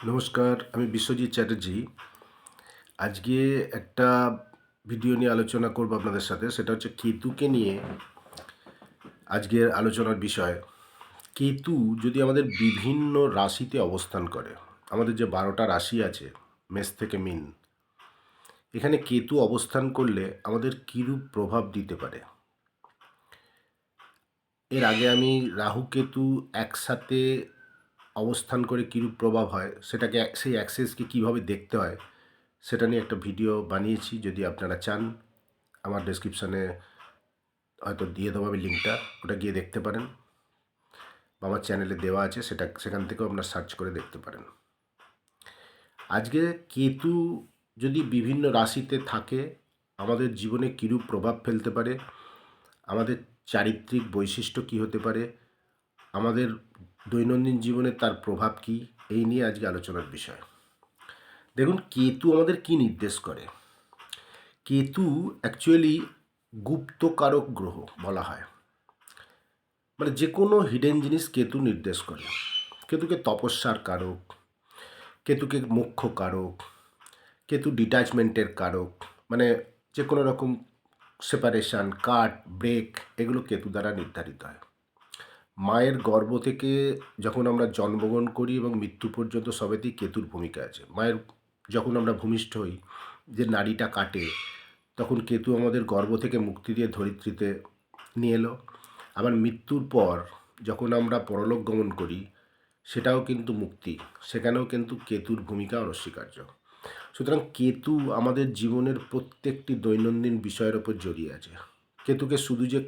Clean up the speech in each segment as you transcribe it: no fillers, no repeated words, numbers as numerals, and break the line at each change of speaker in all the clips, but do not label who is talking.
নমস্কার, আমি বিশ্বজিৎ চ্যাটার্জি। আজকে একটা ভিডিও নিয়ে আলোচনা করব আপনাদের সাথে। সেটা হচ্ছে কেতুকে নিয়ে আজকের আলোচনার বিষয়। কেতু যদি আমাদের বিভিন্ন রাশিতে অবস্থান করে, আমাদের যে 12টা রাশি আছে মেষ থেকে মীন, এখানে কেতু অবস্থান করলে আমাদের কীরূপ প্রভাব দিতে পারে। এর আগে আমি রাহু কেতু একসাথে অবস্থান করে কীরূপ প্রভাব হয়, সেটাকে সেই অ্যাক্সেসকে কীভাবে দেখতে হয় সেটা নিয়ে একটা ভিডিও বানিয়েছি। যদি আপনারা চান, আমার ডেসক্রিপশানে হয়তো দিয়ে দেবো আমি লিঙ্কটা, ওটা গিয়ে দেখতে পারেন, বা আমার চ্যানেলে দেওয়া আছে, সেখান থেকেও আপনারা সার্চ করে দেখতে পারেন। আজকে কেতু যদি বিভিন্ন রাশিতে থাকে আমাদের জীবনে কীরূপ প্রভাব ফেলতে পারে, আমাদের চারিত্রিক বৈশিষ্ট্য কী হতে পারে, আমাদের দৈনন্দিন জীবনে তার প্রভাব কী, এই নিয়ে আজকে আলোচনার বিষয়। দেখুন, কেতু আমাদের কী নির্দেশ করে। কেতু অ্যাকচুয়ালি গুপ্তকারক গ্রহ বলা হয়। মানে যে কোনো হিডেন জিনিস কেতু নির্দেশ করে। কেতুকে তপস্যার কারক, কেতুকে মোক্ষ কারক, কেতু ডিট্যাচমেন্টের কারক। মানে যে কোনো রকম সেপারেশান, কাট, ব্রেক, এগুলো কেতু দ্বারা নির্ধারিত হয়। মায়ের গর্ভ থেকে যখন আমরা জন্মগ্রহণ করি এবং মৃত্যু পর্যন্ত সবেতেই কেতুর ভূমিকা আছে। মায়ের যখন আমরা ভূমিষ্ঠ হই, যে নাড়িটা কাটে, তখন কেতু আমাদের গর্ভ থেকে মুক্তি দিয়ে ধরিত্রীতে নিয়ে এলো। আবার মৃত্যুর পর যখন আমরা পরলোক গমন করি, সেটাও কিন্তু মুক্তি, সেখানেও কিন্তু কেতুর ভূমিকা অনস্বীকার্য। সুতরাং কেতু আমাদের জীবনের প্রত্যেকটি দৈনন্দিন বিষয়ের ওপর জড়িয়ে আছে। কেতুকে শুধু যে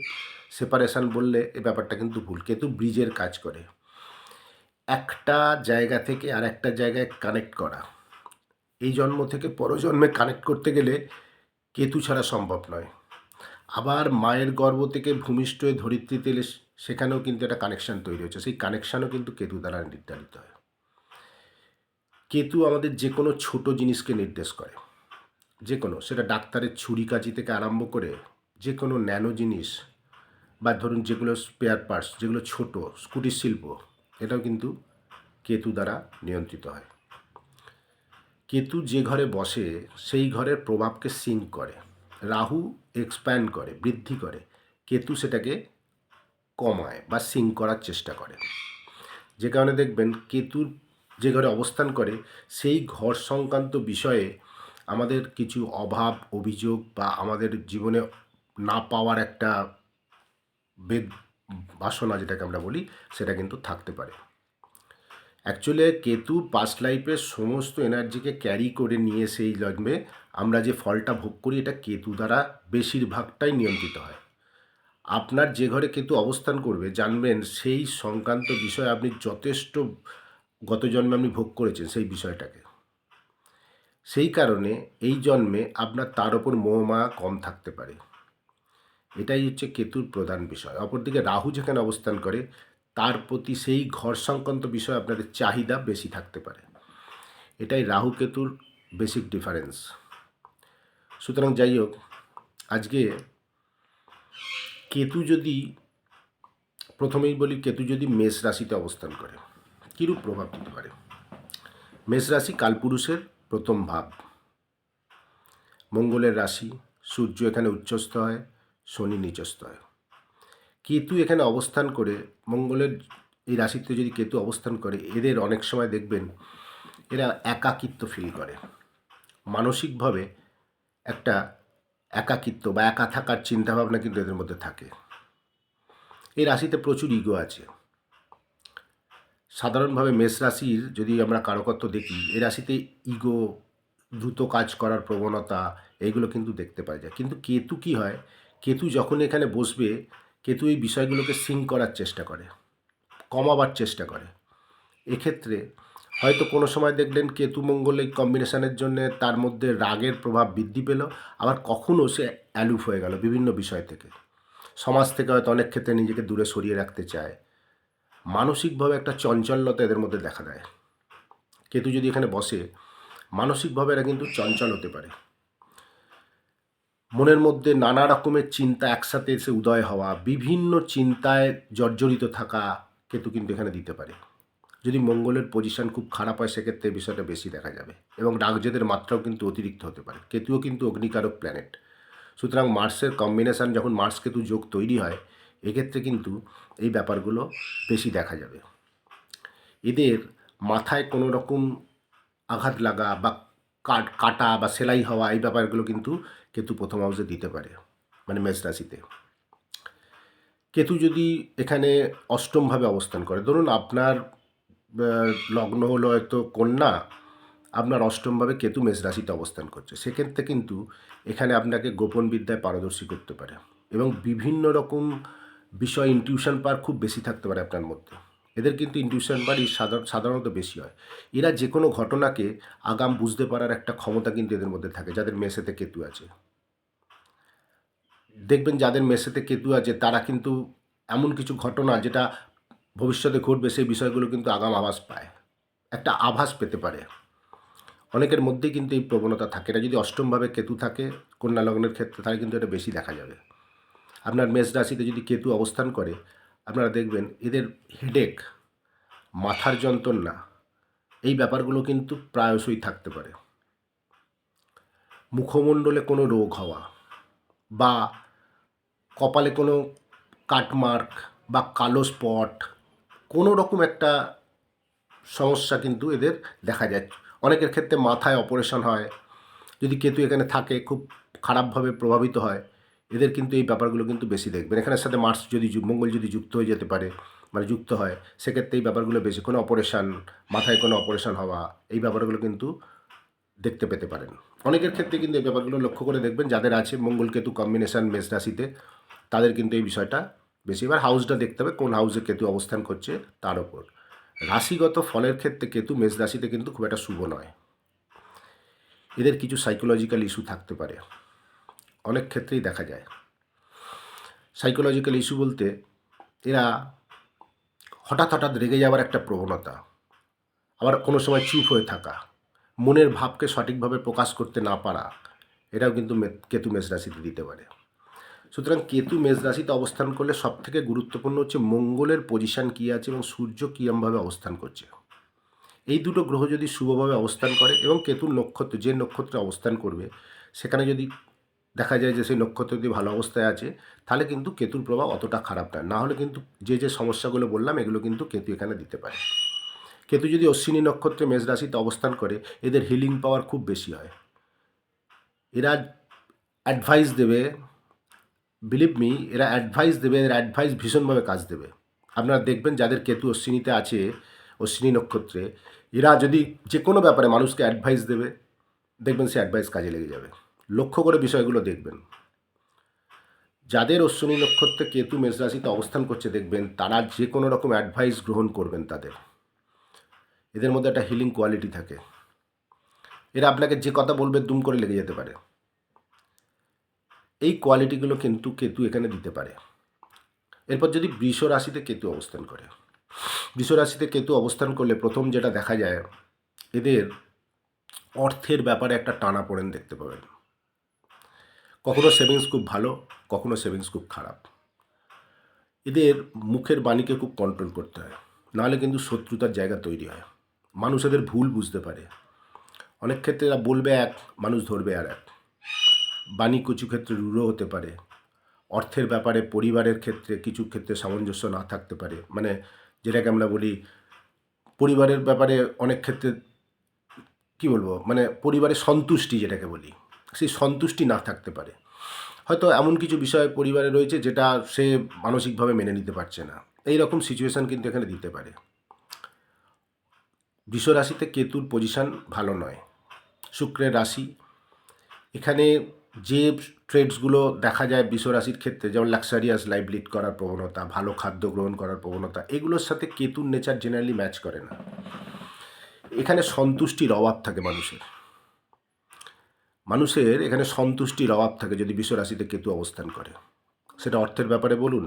সেপারেশান বললে এ ব্যাপারটা কিন্তু ভুল। কেতু ব্রিজের কাজ করে, একটা জায়গা থেকে আর একটা জায়গায় কানেক্ট করা। এই জন্ম থেকে পরজন্মে কানেক্ট করতে গেলে কেতু ছাড়া সম্ভব নয়। আবার মায়ের গর্ভ থেকে ভূমিষ্ঠ হয়ে ধরিত্রীতে এলে সেখানেও কিন্তু একটা কানেকশান তৈরি হচ্ছে। সেই কানেকশানও কিন্তু কেতু দ্বারা নির্ধারিত হয়। কেতু আমাদের যে কোনো ছোট জিনিসকে নির্দেশ করে, যে কোনো, সেটা ডাক্তারের ছুরি কাঁচি থেকে আরম্ভ করে যে কোনো ন্যানো জিনিস, বা ধরুন যেগুলো স্পেয়ার পার্টস, যেগুলো ছোট, কুটির শিল্প, এটাও কিন্তু কেতু দ্বারা নিয়ন্ত্রিত হয়। কেতু যে ঘরে বসে সেই ঘরের প্রভাবকে সিঙ্ক করে। রাহু এক্সপ্যান্ড করে, বৃদ্ধি করে, কেতু সেটাকে কমায় বা সিঙ্ক করার চেষ্টা করে। যে কারণে দেখবেন কেতু যে ঘরে অবস্থান করে সেই ঘর সংক্রান্ত বিষয়ে আমাদের কিছু অভাব, অভিযোগ বা আমাদের জীবনে না পাওয়ার একটা বেগ বাসনা, যেটাকে আমরা বলি, সেটা কিন্তু থাকতে পারে। অ্যাকচুয়ালি কেতু পাস্ট লাইফের সমস্ত এনার্জিকে ক্যারি করে নিয়ে সেই জন্মে আমরা যে ফলটা ভোগ করি, এটা কেতু দ্বারা বেশিরভাগটাই নিয়ন্ত্রিত হয়। আপনার যে ঘরে কেতু অবস্থান করবে জানবেন সেই সংক্রান্ত বিষয়ে আপনি যথেষ্ট গত জন্মে আপনি ভোগ করেছেন সেই বিষয়টাকে। সেই কারণে এই জন্মে আপনার তার ওপর মোহমায়া কম থাকতে পারে। এটাই হচ্ছে কেতুর প্রধান বিষয়। অপরদিকে রাহু যেখানে অবস্থান করে তার প্রতি সেই ঘর সংক্রান্ত বিষয়ে আপনাদের চাহিদা বেশি থাকতে পারে। এটাই রাহু কেতুর বেসিক ডিফারেন্স। সুতরাং যাই হোক, আজকে কেতু যদি, প্রথমেই বলি, কেতু যদি মেষ রাশিতে অবস্থান করে কীরূপ প্রভাব দিতে পারে। মেষ রাশি কালপুরুষের প্রথম ভাব, মঙ্গলের রাশি। সূর্য এখানে উচ্চস্থ হয়, শনি নিচস্থ হয়। কেতু এখানে অবস্থান করে, মঙ্গলের এই রাশিতে যদি কেতু অবস্থান করে, এদের অনেক সময় দেখবেন এরা একাকিত্ব ফিল করে। মানসিকভাবে একটা একাকিত্ব বা একা থাকার চিন্তাভাবনা কিন্তু এদের মধ্যে থাকে। এই রাশিতে প্রচুর ইগো আছে। সাধারণভাবে মেষ রাশির যদি আমরা কারকত্ব দেখি, এই রাশিতে ইগো, দ্রুত কাজ করার প্রবণতা, এইগুলো কিন্তু দেখতে পাওয়া যায়। কিন্তু কেতু কী হয়, কেতু যখন এখানে বসবে, কেতু এই বিষয়গুলোকে সিঙ্ক করার চেষ্টা করে, কমাবার চেষ্টা করে। এক্ষেত্রে হয়তো কোনো সময় দেখলেন কেতু মঙ্গল এই কম্বিনেশনের জন্যে তার মধ্যে রাগের প্রভাব বৃদ্ধি পেল, আবার কখনও সে অ্যালুফ হয়ে গেল বিভিন্ন বিষয় থেকে। সমাজ থেকে হয়তো অনেক ক্ষেত্রে নিজেকে দূরে সরিয়ে রাখতে চায়। মানসিকভাবে একটা চঞ্চলতা এদের মধ্যে দেখা দেয়। কেতু যদি এখানে বসে, মানসিকভাবে এরা কিন্তু চঞ্চল হতে পারে। মনের মধ্যে নানা রকমের চিন্তা একসাথে এসে উদয় হওয়া, বিভিন্ন চিন্তায় জর্জরিত থাকা কেতু কিন্তু এখানে দিতে পারে। যদি মঙ্গলের পজিশন খুব খারাপ হয় সেক্ষেত্রে এই বিষয়টা বেশি দেখা যাবে, এবং রাগজেদের মাত্রাও কিন্তু অতিরিক্ত হতে পারে। কেতুও কিন্তু অগ্নিকারক প্ল্যানেট, সুতরাং মার্সের কম্বিনেশান যখন মার্স কেতু যোগ তৈরি হয় এক্ষেত্রে কিন্তু এই ব্যাপারগুলো বেশি দেখা যাবে। এদের মাথায় কোনো রকম আঘাত লাগা বা কাটা বা সেলাই হওয়া এই ব্যাপারগুলো কিন্তু কেতু প্রথম হাউসে দিতে পারে, মানে মেষ রাশিতে। কেতু যদি এখানে অষ্টমভাবে অবস্থান করে, ধরুন আপনার লগ্ন হলো হয়তো কন্যা, আপনার অষ্টমভাবে কেতু মেষ রাশিতে অবস্থান করছে, সেক্ষেত্রে কিন্তু এখানে আপনাকে গোপন বিদ্যায় পারদর্শী করতে পারে, এবং বিভিন্ন রকম বিষয় ইনটিউশন পাওয়ার খুব বেশি থাকতে পারে আপনার মধ্যে। এদের কিন্তু ইনটিউশন পাওয়ারই সাধারণত বেশি হয়। এরা যে কোনো ঘটনাকে আগাম বুঝতে পারার একটা ক্ষমতা কিন্তু এদের মধ্যে থাকে, যাদের মেষেতে কেতু আছে। দেখবেন যাদের মেষেতে কেতু আছে তারা কিন্তু এমন কিছু ঘটনা যেটা ভবিষ্যতে ঘটবে সেই বিষয়গুলো কিন্তু আগাম আভাস পায়, একটা আভাস পেতে পারে। অনেকের মধ্যেই কিন্তু এই প্রবণতা থাকে। এটা যদি অষ্টমভাবে কেতু থাকে কন্যা লগ্নের ক্ষেত্রে, তাহলে কিন্তু এটা বেশি দেখা যাবে। আপনার মেষ রাশিতে যদি কেতু অবস্থান করে, আপনারা দেখবেন এদের হেডেক, মাথার যন্ত্রণা, এই ব্যাপারগুলো কিন্তু প্রায়শই থাকতে পারে। মুখমণ্ডলে কোনো রোগ হওয়া বা কপালে কোনো কাটমার্ক বা কালো স্পট, কোনো রকম একটা সমস্যা কিন্তু এদের দেখা যায়। অনেকের ক্ষেত্রে মাথায় অপারেশন হয়, যদি কেতু এখানে থাকে খুব খারাপভাবে প্রভাবিত হয়। এদের কিন্তু এই ব্যাপারগুলো কিন্তু বেশি দেখবেন। এখানের সাথে মার্স যদি মঙ্গল যদি যুক্ত হয়ে যেতে পারে, মানে যুক্ত হয়, সেক্ষেত্রে এই ব্যাপারগুলো বেশি, কোনো অপারেশান, মাথায় কোনো অপারেশান হওয়া, এই ব্যাপারগুলো কিন্তু দেখতে পেতে পারেন। অনেকের ক্ষেত্রে কিন্তু এই ব্যাপারগুলো লক্ষ্য করে দেখবেন, যাদের আছে মঙ্গল কেতু কম্বিনেশান মেষ রাশিতে, তাদের কিন্তু এই বিষয়টা বেশি। এবার হাউসটা দেখতে হবে কোন হাউসে কেতু অবস্থান করছে তার ওপর। রাশিগত ফলের ক্ষেত্রে কেতু মেষ রাশিতে কিন্তু খুব একটা শুভ নয়। এদের কিছু সাইকোলজিক্যাল ইস্যু থাকতে পারে, অনেক ক্ষেত্রেই দেখা যায়। সাইকোলজিক্যাল ইস্যু বলতে এরা হঠাৎ হঠাৎ রেগে যাওয়ার একটা প্রবণতা, আবার কোনো সময় চুপ হয়ে থাকা, মনের ভাবকে সঠিকভাবে প্রকাশ করতে না পারা, এটাও কিন্তু কেতু মেষ রাশিতে দিতে পারে। সুতরাং কেতু মেষ রাশিতে অবস্থান করলে সবথেকে গুরুত্বপূর্ণ হচ্ছে মঙ্গলের পজিশান কী আছে এবং সূর্য কীরমভাবে অবস্থান করছে। এই দুটো গ্রহ যদি শুভভাবে অবস্থান করে এবং কেতুর নক্ষত্র, যে নক্ষত্রে অবস্থান করবে সেখানে যদি দেখা যায় যে সেই নক্ষত্র যদি ভালো অবস্থায় আছে, তাহলে কিন্তু কেতুর প্রভাব অতটা খারাপ নয়। না হলে কিন্তু যে যে সমস্যাগুলো বললাম এগুলো কিন্তু কেতু এখানে দিতে পারে। কেতু যদি অশ্বিনী নক্ষত্রে মেষ রাশিতে অবস্থান করে, এদের হিলিং পাওয়ার খুব বেশি হয়। এরা অ্যাডভাইস দেবে, বিলিভ মি, এরা অ্যাডভাইস দেবে, এর অ্যাডভাইস ভীষণভাবে কাজ দেবে। আপনারা দেখবেন যাদের কেতু অশ্বিনীতে আছে, অশ্বিনী নক্ষত্রে, এরা যদি যে কোনো ব্যাপারে মানুষকে অ্যাডভাইস দেবে, দেখবেন সে অ্যাডভাইস কাজে লেগে যাবে। লক্ষ্য করে বিষয়গুলো দেখবেন। যাদের অশ্বিনী নক্ষত্রে কেতু মেষ রাশিতে অবস্থান করছে দেখবেন তারা যে কোনো রকম অ্যাডভাইস গ্রহণ করবেন তাদের। এদের মধ্যে একটা হিলিং কোয়ালিটি থাকে। এরা আপনাকে যে কথা বলবে দুম করে লেগে যেতে পারে। এই কোয়ালিটিগুলো কিন্তু কেতু এখানে দিতে পারে। এরপর যদি বৃষ রাশিতে কেতু অবস্থান করে, বৃষ রাশিতে কেতু অবস্থান করলে প্রথম যেটা দেখা যায়, এদের অর্থের ব্যাপারে একটা টানাপোড়েন দেখতে পাবেন। কখনো সেভিংস খুব ভালো, কখনো সেভিংস খুব খারাপ। এদের মুখের বাণীকে খুব কন্ট্রোল করতে হয়, নাহলে কিন্তু শত্রুতার জায়গা তৈরি হয়। মানুষ এদের ভুল বুঝতে পারে। অনেক ক্ষেত্রে এরা বলবে এক, মানুষ ধরবে আর এক। বাণী কিছু ক্ষেত্রে রূঢ় হতে পারে। অর্থের ব্যাপারে পরিবারের ক্ষেত্রে কিছু ক্ষেত্রে সামঞ্জস্য না থাকতে পারে, মানে যেটাকে আমরা বলি পরিবারের ব্যাপারে অনেক ক্ষেত্রে কী বলবো, মানে পরিবারের সন্তুষ্টি যেটাকে বলি, সেই সন্তুষ্টি না থাকতে পারে। হয়তো এমন কিছু বিষয় পরিবারে রয়েছে যেটা সে মানসিকভাবে মেনে নিতে পারছে না, এই রকম সিচুয়েশান কিন্তু এখানে দিতে পারে। বৃষ রাশিতে কেতুর পজিশান ভালো নয়, শুক্রের রাশি। এখানে যে ট্রেডসগুলো দেখা যায় বৃষ রাশির ক্ষেত্রে, যেমন লাক্সারিয়াস লাইফ লিড করার প্রবণতা, ভালো খাদ্য গ্রহণ করার প্রবণতা, এগুলোর সাথে কেতুর নেচার জেনারেলি ম্যাচ করে না। এখানে সন্তুষ্টির অভাব থাকে মানুষের এখানে সন্তুষ্টির অভাব থাকে যদি বৃষ রাশিতে কেতু অবস্থান করে। সেটা অর্থের ব্যাপারে বলুন,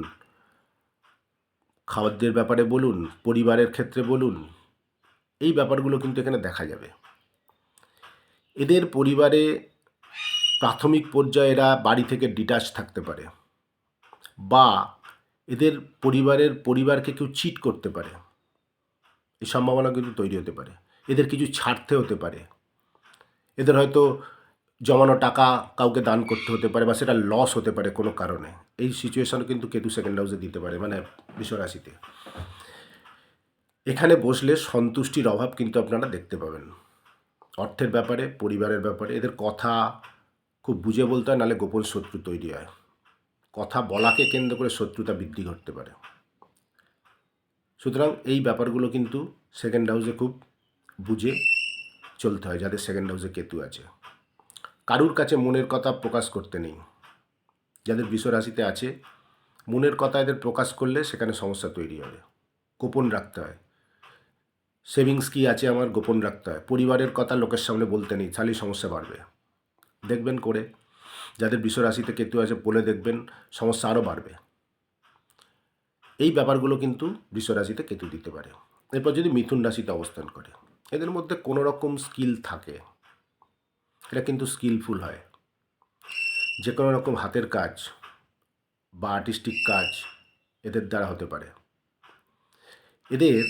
খাদ্যের ব্যাপারে বলুন, পরিবারের ক্ষেত্রে বলুন, এই ব্যাপারগুলো কিন্তু এখানে দেখা যাবে। এদের পরিবারে প্রাথমিক পর্যায়ে এরা বাড়ি থেকে ডিটাচ থাকতে পারে, বা এদের পরিবারকে কেউ চিট করতে পারে। এই সম্ভাবনা কিন্তু তৈরি হতে পারে। এদের কিছু ছাড়তে হতে পারে, এদের হয়তো জমানো টাকা কাউকে দান করতে হতে পারে, বা সেটা লস হতে পারে কোনো কারণে। এই সিচুয়েশন কিন্তু কেতু সেকেন্ড হাউসে দিতে পারে, মানে বৃষ রাশিতে। এখানে বসলে সন্তুষ্টির অভাব কিন্তু আপনারা দেখতে পাবেন। অর্থের ব্যাপারে, পরিবারের ব্যাপারে এদের কথা খুব বুঝে বলতে হয়, নাহলে গোপন শত্রু তৈরি হয়। কথা বলাকে কেন্দ্র করে শত্রুতা বৃদ্ধি ঘটতে পারে। সুতরাং এই ব্যাপারগুলো কিন্তু সেকেন্ড হাউসে খুব বুঝে চলতে হয়, যাদের সেকেন্ড হাউসে কেতু আছে। কারুর কাছে মনের কথা প্রকাশ করতে নেই। যাদের বৃষ রাশিতে আছে, মনের কথা এদের প্রকাশ করলে সেখানে সমস্যা তৈরি হবে। গোপন রাখতে হয়। সেভিংস কী আছে আমার গোপন রাখতে হয়। পরিবারের কথা লোকের সামনে বলতে নেই, তাহলেই সমস্যা বাড়বে। দেখবেন করে, যাদের বৃষ রাশিতে কেতু আছে বলে দেখবেন, সমস্যা আরও বাড়বে। এই ব্যাপারগুলো কিন্তু বৃষ রাশিতে কেতু দিতে পারে। এরপর যদি মিথুন রাশিতে অবস্থান করে, এদের মধ্যে কোনো রকম স্কিল থাকে, এরা কিন্তু স্কিলফুল হয়। যে কোনো রকম হাতের কাজ বা আর্টিস্টিক কাজ এদের দ্বারা হতে পারে। এদের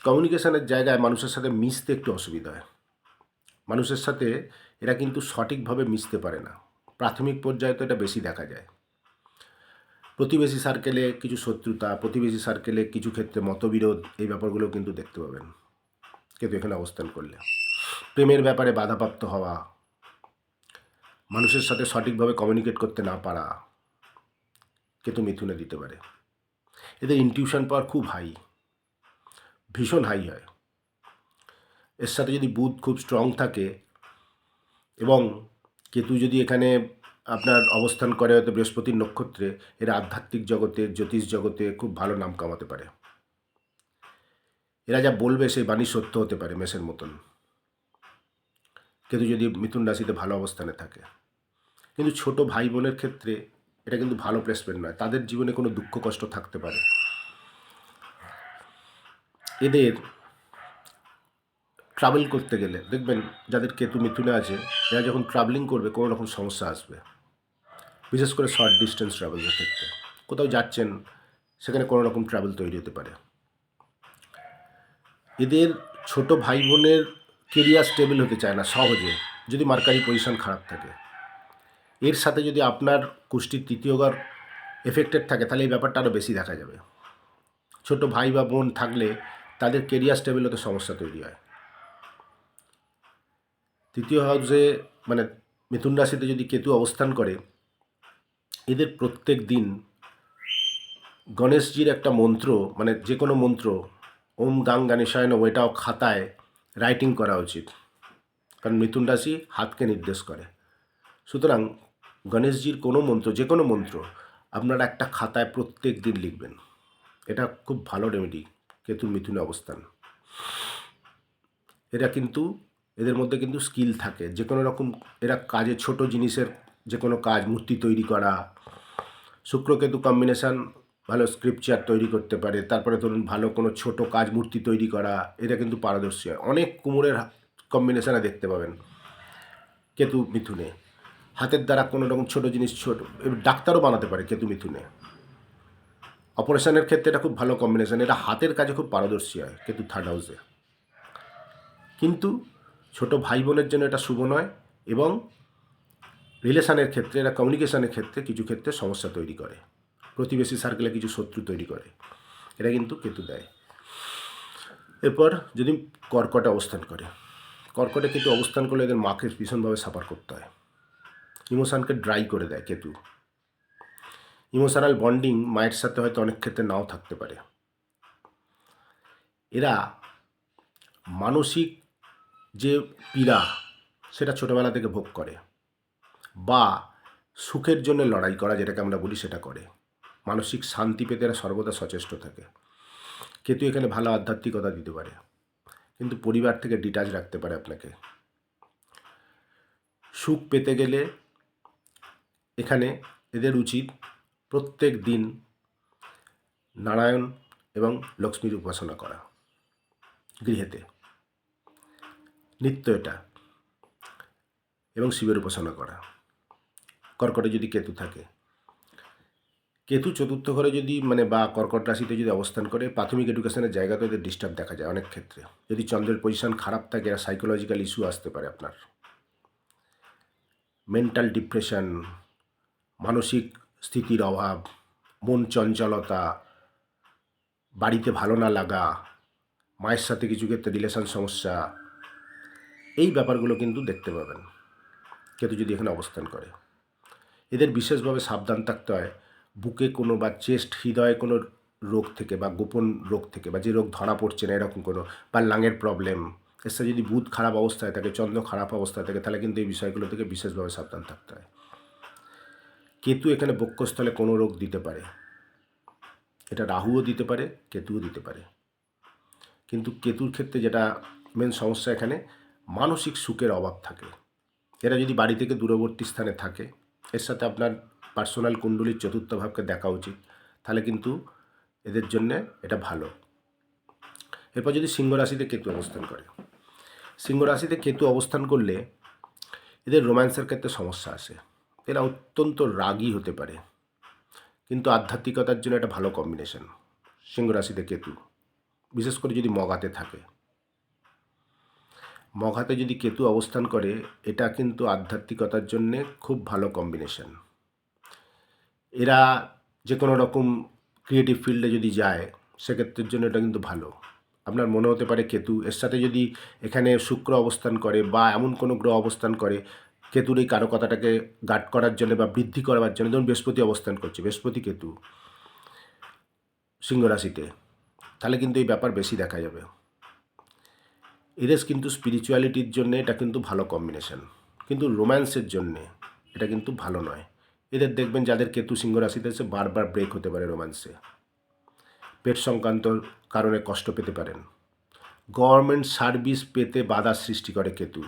কমিউনিকেশনের জায়গায় মানুষের সাথে মিশতে একটু অসুবিধা হয়। মানুষের সাথে এরা কিন্তু সঠিকভাবে মিশতে পারে না। প্রাথমিক পর্যায়ে তো এটা বেশি দেখা যায়। প্রতিবেশী সার্কেলে কিছু শত্রুতা, প্রতিবেশী সার্কেলে কিছু ক্ষেত্রে মতবিরোধ, এই ব্যাপারগুলো কিন্তু দেখতে পাবেন কিন্তু এখানে অবস্থান করলে। প্রেমের ব্যাপারে বাধাপ্রাপ্ত হওয়া, মানুষের সাথে সঠিকভাবে কমিউনিকেট করতে না পারা, কেতু মিথুনে দিতে পারে। এদের ইনটিউশন পাওয়ার খুব হাই, ভীষণ হাই হয়। এর সাথে যদি বুধ খুব স্ট্রং থাকে এবং কেতু যদি এখানে আপনার অবস্থান করে হয়তো বৃহস্পতির নক্ষত্রে, এরা আধ্যাত্মিক জগতে, জ্যোতিষ জগতে খুব ভালো নাম কামাতে পারে। এরা যা বলবে সেই বাণী সত্য হতে পারে, মেষের মতন। কেতু যদি মিথুন রাশিতে ভালো অবস্থানে থাকে। কিন্তু ছোট ভাই বোনের ক্ষেত্রে এটা কিন্তু ভালো প্লেসমেন্ট নয়, তাদের জীবনে কোনো দুঃখ কষ্ট থাকতে পারে। এদের ট্রাভেল করতে গেলে দেখবেন, যাদের কেতু মিথুনে আছে, এরা যখন ট্রাভেলিং করবে কোনো রকম সমস্যা আসবে, বিশেষ করে শর্ট ডিস্টেন্স ট্রাভেলের ক্ষেত্রে। কোথাও যাচ্ছেন, সেখানে কোনো রকম ট্রাভেল তৈরি হতে পারে। এদের ছোট ভাই বোনের কেরিয়ার স্টেবল হতে চায় না সহজে, যদি মার্কারি পজিশন খারাপ থাকে। এর সাথে যদি আপনার কুষ্টির তৃতীয় ঘর এফেক্টেড থাকে, তাহলে এই ব্যাপারটা আরও বেশি দেখা যাবে। ছোট ভাই বা বোন থাকলে তাদের কেরিয়ার স্টেবল হতে সমস্যা তৈরি হয়। তৃতীয় হাউসে মানে মিথুন রাশিতে যদি কেতু অবস্থান করে, এদের প্রত্যেক দিন গণেশজির একটা মন্ত্র, মানে যে কোনো মন্ত্র, ওম গাং গণেশায় নমঃ, এটাও খাতায় রাইটিং করা উচিত, কারণ মিথুন রাশি হাতকে নির্দেশ করে। সুতরাং গণেশজির কোনো মন্ত্র, যে কোনো মন্ত্র আপনারা একটা খাতায় প্রত্যেক দিন লিখবেন। এটা খুব ভালো রেমেডি কেতুর মিথুনে অবস্থান। এরা কিন্তু, এদের মধ্যে কিন্তু স্কিল থাকে, যে কোনো রকম এরা কাজে, ছোট জিনিসের যে কোনো কাজ, মূর্তি তৈরি করা, শুক্রকেতু কম্বিনেশান ভালো স্ক্রিপচার তৈরি করতে পারে। তারপরে ধরুন ভালো কোনো ছোট কাজ, মূর্তি তৈরি করা, এটা কিন্তু পারদর্শী হয়। অনেক কুমোরের কম্বিনেশানে দেখতে পাবেন কেতু মিথুনে। হাতের দ্বারা কোনো রকম ছোটো জিনিস, ডাক্তারও বানাতে পারে কেতু মিথুনে। অপারেশনের ক্ষেত্রে এটা খুব ভালো কম্বিনেশান। এটা হাতের কাজে খুব পারদর্শী হয় কেতু থার্ড হাউসে। কিন্তু ছোট ভাই বোনের জন্য এটা শুভ নয়, এবং রিলেশানের ক্ষেত্রে, এরা কমিউনিকেশানের ক্ষেত্রে কিছু ক্ষেত্রে সমস্যা তৈরি করে, প্রতিবেশী সার্কেলে কিছু শত্রু তৈরি করে, এটা কিন্তু কেতু দেয়। এরপর যদি কর্কটে অবস্থান করে, কর্কটে কেতু অবস্থান করলে এদের মাকে ভীষণভাবে সাফার করতে হয়। ইমোশানকে ড্রাই করে দেয় কেতু। ইমোশনাল বন্ডিং মায়ের সাথে হয়তো অনেক ক্ষেত্রে নাও থাকতে পারে। এরা মানসিক যে পীড়া, সেটা ছোটোবেলা থেকে ভোগ করে, বা সুখের জন্য লড়াই করা, যেটাকে আমরা বলি, সেটা করে। মানসিক শান্তি পেতে এরা সর্বদা সচেষ্ট থাকে। কেতু এখানে ভালো আধ্যাত্মিকতা দিতে পারে, কিন্তু পরিবার থেকে ডিটাচ রাখতে পারে আপনাকে। সুখ পেতে গেলে এখানে এদের উচিত প্রত্যেক দিন নারায়ণ এবং লক্ষ্মীর উপাসনা করা গৃহেতে, নিত্য এটা, এবং শিবের উপাসনা করা। কর্কটে যদি কেতু থাকে, কেতু চতুর্থ ঘরে যদি বা কর্কট রাশিতে যদি অবস্থান করে, প্রাথমিক এডুকেশনের জায়গাতে এদের ডিস্টার্ব দেখা যায় অনেক ক্ষেত্রে। যদি চন্দ্রের পজিশন খারাপ থাকে, এরা সাইকোলজিক্যাল ইস্যু আসতে পারে আপনার। মেন্টাল ডিপ্রেশন, মানসিক স্থিতির অভাব, মন চঞ্চলতা, বাড়িতে ভালো না লাগা, মায়ের সাথে কিছু ক্ষেত্রে রিলেশন সমস্যা, এই ব্যাপারগুলো কিন্তু দেখতে পাবেন কেতু যদি এখানে অবস্থান করে। এদের বিশেষভাবে সাবধান থাকতে হয় বুকে কোনো বা চেস্ট হৃদয়ে কোনো রোগ থেকে বা গোপন রোগ থেকে, বা যে রোগ ধরা পড়ছে না এরকম কোনো, বা লাঙের প্রবলেম, এর সাথে যদি বুধ খারাপ অবস্থায় থাকে, চন্দ্র খারাপ অবস্থায় থাকে, তাহলে কিন্তু এই বিষয়গুলো থেকে বিশেষভাবে সাবধান থাকতে হয়। কেতু এখানে বক্ষস্থলে কোনো রোগ দিতে পারে, এটা রাহুও দিতে পারে, কেতুও দিতে পারে। কিন্তু কেতুর ক্ষেত্রে যেটা মেন সমস্যা, এখানে মানসিক সুখের অভাব থাকে। এরা যদি বাড়ি থেকে দূরবর্তী স্থানে থাকে, এর সাথে আপনার পার্সোনাল কুণ্ডলীর চতুর্থ ভাবকে দেখা উচিত, তাহলে কিন্তু এদের জন্যে এটা ভালো। এরপর যদি সিংহ রাশিতে কেতু অবস্থান করে, সিংহ রাশিতে কেতু অবস্থান করলে এদের রোম্যান্সের ক্ষেত্রে সমস্যা আসে। এরা অত্যন্ত রাগী হতে পারে, কিন্তু আধ্যাত্মিকতার জন্য একটা ভালো কম্বিনেশন সিংহ রাশিতে কেতু, বিশেষ করে যদি মগাতে থাকে। মঘাতে যদি কেতু অবস্থান করে, এটা কিন্তু আধ্যাত্মিকতার জন্যে খুব ভালো কম্বিনেশন। এরা যে কোনো রকম ক্রিয়েটিভ ফিল্ডে যদি যায়, সেক্ষেত্রের জন্য এটা কিন্তু ভালো। আপনার মনে হতে পারে কেতু, এর সাথে যদি এখানে শুক্র অবস্থান করে বা এমন কোনো গ্রহ অবস্থান করে কেতুর এই কারকতাটাকে গার্ড করার জন্য বা বৃদ্ধি করার জন্য, যেমন বৃহস্পতি অবস্থান করছে, বৃহস্পতি কেতু সিংহ রাশিতে, তাহলে কিন্তু এই ব্যাপার বেশি দেখা যাবে। এদের কিন্তু স্পিরিচুয়ালিটির জন্য এটা কিন্তু ভালো কম্বিনেশন, কিন্তু রোম্যান্সের জন্যে এটা কিন্তু ভালো নয়। এদের দেখবেন যাদের কেতু সিংহ রাশিতে এসে বারবার ব্রেক হতে পারে রোম্যান্সে, পেট সংক্রান্ত কারণে কষ্ট পেতে পারেন, গভর্নমেন্ট সার্ভিস পেতে বাধার সৃষ্টি করে কেতু।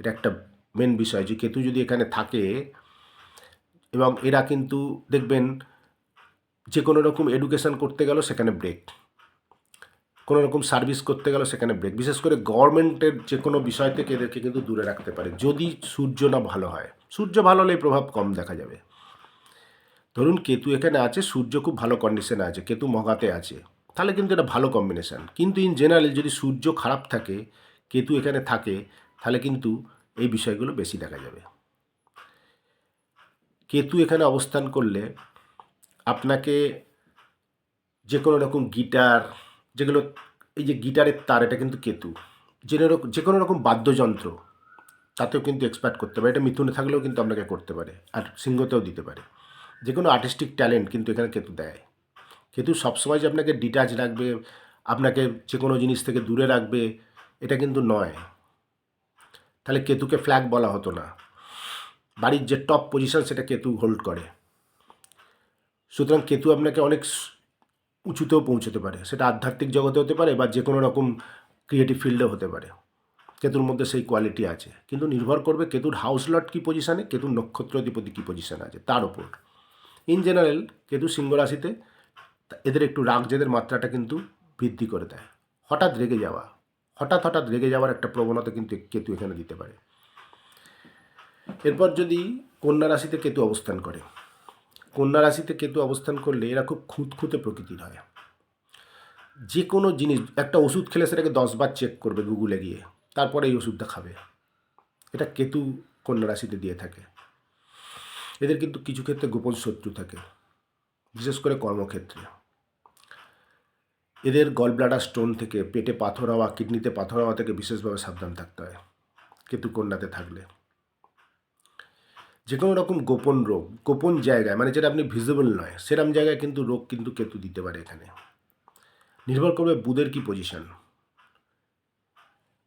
এটা একটা মেন বিষয়, যে কেতু যদি এখানে থাকে, এবং এরা কিন্তু দেখবেন যে কোনো রকম এডুকেশন করতে গেল সেখানে ব্রেক, কোনো রকম সার্ভিস করতে গেল সেখানে ব্রেক, বিশেষ করে গভর্নমেন্টের যে কোনো বিষয় থেকে এদেরকে কিন্তু দূরে রাখতে পারে যদি সূর্য না ভালো হয়। সূর্য ভালো হলে এই প্রভাব কম দেখা যাবে। ধরুন কেতু এখানে আছে, সূর্য খুব ভালো কন্ডিশনে আছে, কেতু মগাতে আছে, তাহলে কিন্তু এটা ভালো কম্বিনেশান। কিন্তু ইন জেনারেল যদি সূর্য খারাপ থাকে, কেতু এখানে থাকে, তাহলে কিন্তু এই বিষয়গুলো বেশি দেখা যাবে। কেতু এখানে অবস্থান করলে আপনাকে যে কোনো রকম গিটার, যেগুলো এই যে গিটারের তার, এটা কিন্তু কেতু, যে কোনো রকম বাদ্যযন্ত্র তাতেও কিন্তু এক্সপার্ট করতে পারে। এটা মিথুনে থাকলেও কিন্তু আপনাকে করতে পারে, আর সিংহতেও দিতে পারে। যে কোনো আর্টিস্টিক ট্যালেন্ট কিন্তু এখানে কেতু দেয়। কেতু সবসময় যে আপনাকে ডিটাচ রাখবে, আপনাকে যে কোনো জিনিস থেকে দূরে রাখবে, এটা কিন্তু নয়। তাহলে কেতুকে ফ্ল্যাগ বলা হতো না। বাড়ির যে টপ পজিশন সেটা কেতু হোল্ড করে। সুতরাং কেতু আপনাকে অনেক উঁচুতেও পৌঁছতে পারে, সেটা আধ্যাত্মিক জগতে হতে পারে বা যে কোনো রকম ক্রিয়েটিভ ফিল্ডেও হতে পারে। কেতুর মধ্যে সেই কোয়ালিটি আছে, কিন্তু নির্ভর করবে কেতুর হাউস লর্ড কী পজিশানে, কেতুর নক্ষত্র অধিপতি কী পজিশানে আছে তার ওপর। ইন জেনারেল কেতু সিংহ রাশিতে এদের একটু রাগ জেদের মাত্রাটা কিন্তু বৃদ্ধি করে দেয়। হঠাৎ রেগে যাওয়া, হঠাৎ রেগে যাওয়ার একটা প্রবণতা কিন্তু কেতু এখানে দিতে পারে। এরপর যদি কন্যা রাশিতে কেতু অবস্থান করে, কন্যা রাশিতে কেতু অবস্থান করলে এরা খুব খুঁতখুঁতে প্রকৃতির হয়। যে কোনো জিনিস, একটা ওষুধ খেলে সেটাকে 10 বার চেক করবে গুগলে গিয়ে, তারপরে এই ওষুধটা খাবে। এটা কেতু কন্যা রাশিতে দিয়ে থাকে। এদের কিন্তু কিছু ক্ষেত্রে গোপন শত্রু থাকে, বিশেষ করে কর্মক্ষেত্রে। এদের গল ব্লাডার স্টোন থেকে, পেটে পাথর হওয়া, কিডনিতে পাথর হওয়া থেকে বিশেষভাবে সাবধান থাকতে হয় কেতু কন্যাতে থাকলে। যে কোনো রকম গোপন রোগ, গোপন জায়গায়, মানে যেটা আপনি ভিজিবল নয় সেরকম জায়গায় কিন্তু রোগ কিন্তু কেতু দিতে পারে এখানে। নির্ভর করবে বুধের কি পজিশন।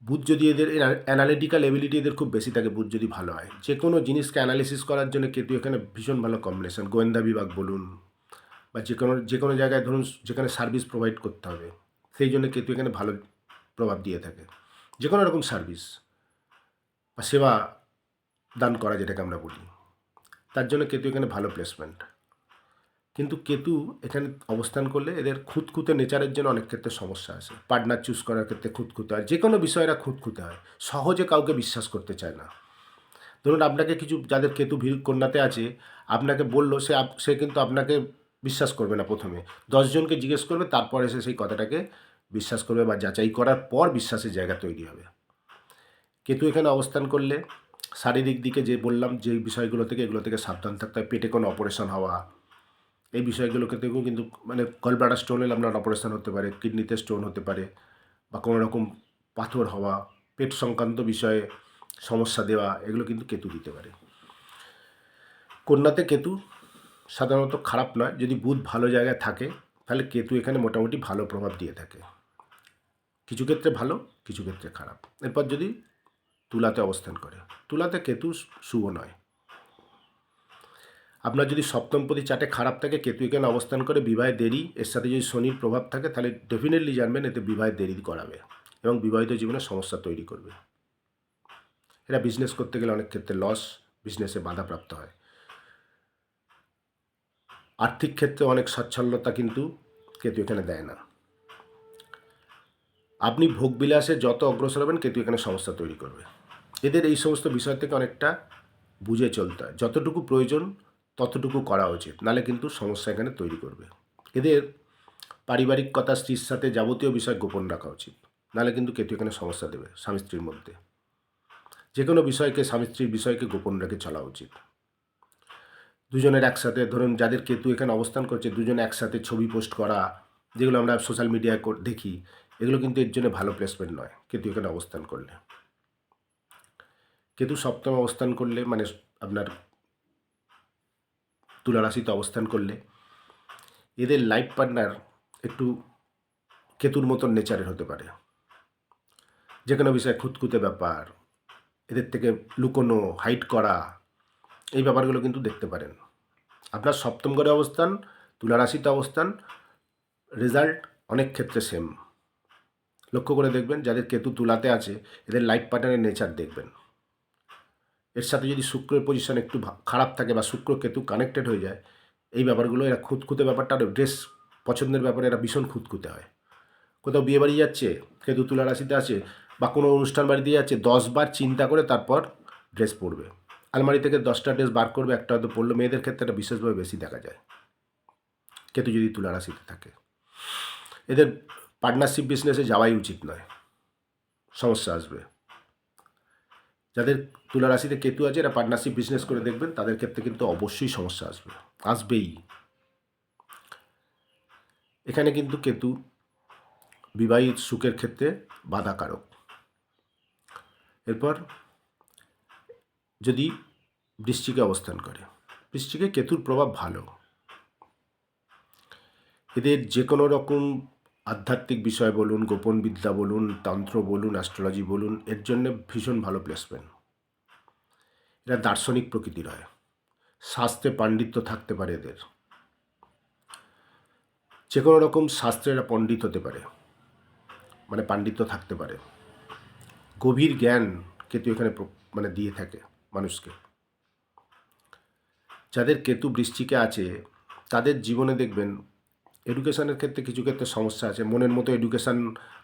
বুধ যদি এদের অ্যানালিটিক্যাল এবিলিটি এদের খুব বেশি থাকে, বুধ যদি ভালো হয়, যে কোনো জিনিসকে অ্যানালিসিস করার জন্য কেতু এখানে ভীষণ ভালো কম্বিনেশন। গোয়েন্দা বিভাগ বলুন, বা যে কোনো জায়গায় ধরুন যেখানে সার্ভিস প্রোভাইড করতে হবে, সেই জন্য কেতু এখানে ভালো প্রভাব দিয়ে থাকে। যে কোনো রকম সার্ভিস বা সেবা দান করা, যেটাকে আমরা বলি, তার জন্য কেতু এখানে ভালো প্লেসমেন্ট। কিন্তু কেতু এখানে অবস্থান করলে এদের খুঁতখুঁতে নেচারের জন্য অনেক ক্ষেত্রে সমস্যা আসে। পার্টনার চুজ করার ক্ষেত্রে খুঁতখুঁতে হয়, যে কোনো বিষয় এরা খুঁতখুঁতে হয়, সহজে কাউকে বিশ্বাস করতে চায় না। ধরুন আপনাকে কিছু যাদের কেতু কন্যাতে আছে আপনাকে বলল, সে কিন্তু আপনাকে বিশ্বাস করবে না প্রথমে, 10 জনকে জিজ্ঞেস করবে, তারপরে সে সেই কথাটাকে বিশ্বাস করবে বা যাচাই করার পর বিশ্বাসের জায়গা তৈরি হবে। কেতু এখানে অবস্থান করলে শারীরিক দিকে যে বললাম যে বিষয়গুলো থেকে, এগুলো থেকে সাবধান থাকতে হয়। পেটে কোনো অপারেশন হওয়া, এই বিষয়গুলোকে থেকেও কিন্তু মানে গলব্লাডার স্টোন হলে আপনার অপারেশন হতে পারে, কিডনিতে স্টোন হতে পারে, বা কোনো রকম পাথর হওয়া, পেট সংক্রান্ত বিষয়ে সমস্যা দেওয়া, এগুলো কিন্তু কেতু দিতে পারে। কন্যাতে কেতু সাধারণত খারাপ নয়, যদি বুধ ভালো জায়গায় থাকে তাহলে কেতু এখানে মোটামুটি ভালো প্রভাব দিয়ে থাকে। কিছু ক্ষেত্রে ভালো, কিছু ক্ষেত্রে খারাপ। এরপর যদি তুলাতে অবস্থান করে, তুলাতে কেতু শুভ নয়। আপনার যদি সপ্তমপতি চার্টে খারাপ থাকে, কেতু এখানে অবস্থান করে বিবাহে দেরি, এর সাথে যদি শনির প্রভাব থাকে, তাহলে ডেফিনেটলি জানবেন এতে বিবাহে দেরি করাবে এবং বিবাহিত জীবনে সমস্যা তৈরি করবে। এরা বিজনেস করতে গেলে অনেক ক্ষেত্রে লস, বিজনেসে বাধাপ্রাপ্ত হয়। আর্থিক ক্ষেত্রে অনেক সচ্ছলতা কিন্তু কেতু এখানে দেয় না। আপনি ভোগবিলাসে যত অগ্রসর হবেন, কেতু এখানে সমস্যা তৈরি করবে। এদের এই সমস্ত বিষয় থেকে অনেকটা বুঝে চলতে হয়, যতটুকু প্রয়োজন ততটুকু করা উচিত, নাহলে কিন্তু সমস্যা এখানে তৈরি করবে। এদের পারিবারিক কথা, স্ত্রীর সাথে যাবতীয় বিষয় গোপন রাখা উচিত, নাহলে কিন্তু কেতু এখানে সমস্যা দেবে। স্বামী স্ত্রীর মধ্যে যে কোনো বিষয়কে, স্বামী স্ত্রীর বিষয়কে গোপন রেখে চলা উচিত। দুজনের একসাথে, ধরুন যাদের কেতু এখানে অবস্থান করছে, দুজনে একসাথে ছবি পোস্ট করা, যেগুলো আমরা সোশ্যাল মিডিয়ায় দেখি, এগুলো কিন্তু এর জন্য ভালো প্লেসমেন্ট নয় কেতু এখানে অবস্থান করলে। কেতু সপ্তম অবস্থান করলে, মানে আপনার তুলা রাশিতে অবস্থান করলে, এদের লাইফ পার্টনার একটু কেতুর মতন নেচারের হতে পারে। যে কোনো বিষয়ে খুঁতখুঁতে ব্যাপার, এদের থেকে লুকোনো, হাইড করা, এই ব্যাপারগুলো কিন্তু দেখতে পারেন। আপনার সপ্তম ঘরে অবস্থান, তুলা রাশিতে অবস্থান, রেজাল্ট অনেক ক্ষেত্রে সেম। লক্ষ্য করে দেখবেন যাদের কেতু তুলাতে আছে, এদের লাইফ পার্টনারের নেচার দেখবেন। এর সাথে যদি শুক্রের পজিশন একটু খারাপ থাকে বা শুক্র কেতু কানেক্টেড হয়ে যায়, এই ব্যাপারগুলো, এরা খুঁতখুঁতে ব্যাপারটা, ড্রেস পছন্দের ব্যাপারে এরা ভীষণ খুঁতখুঁতে হয়। কোথাও বিয়ে বাড়ি যাচ্ছে, কেতু তুলা রাশিতে আছে, বা কোনো অনুষ্ঠান বাড়িতে যাচ্ছে, 10বার চিন্তা করে তারপর ড্রেস পরবে। আলমারি থেকে 10টা ড্রেস বার করবে, একটা হয়তো পরলো। মেয়েদের ক্ষেত্রে এটা বিশেষভাবে বেশি দেখা যায় কেতু যদি তুলা রাশিতে থাকে। এদের পার্টনারশিপ বিজনেসে যাওয়াই উচিত নয়, সমস্যা আসবে। যাদের তুলা রাশিতে কেতু আছে, এরা পার্টনারশিপ বিজনেস করে দেখবেন, তাদের ক্ষেত্রে কিন্তু অবশ্যই সমস্যা আসবেই। এখানে কিন্তু কেতু বিবাহিত সুখের ক্ষেত্রে বাধাকারক। এরপর যদি বৃশ্চিকে অবস্থান করে, বৃশ্চিকে কেতুর প্রভাব ভালো। এদের যে কোনো রকম আধ্যাত্মিক বিষয় বলুন, গোপন বিদ্যা বলুন, তন্ত্র বলুন, অ্যাস্ট্রোলজি বলুন, এর জন্য ভীষণ ভালো প্লেসমেন্ট। এরা দার্শনিক প্রকৃতির হয়, শাস্ত্রে পাণ্ডিত্য থাকতে পারে এদের। যে কোনো রকম শাস্ত্রে এরা পণ্ডিত হতে পারে, মানে পাণ্ডিত্য থাকতে পারে। গভীর জ্ঞান কেতু এখানে মানে দিয়ে থাকে মানুষকে। যাদের কেতু বৃশ্চিকে আছে, তাদের জীবনে দেখবেন এডুকেশনের ক্ষেত্রে কিছু ক্ষেত্রে সমস্যা আছে। মনের মতো এডুকেশান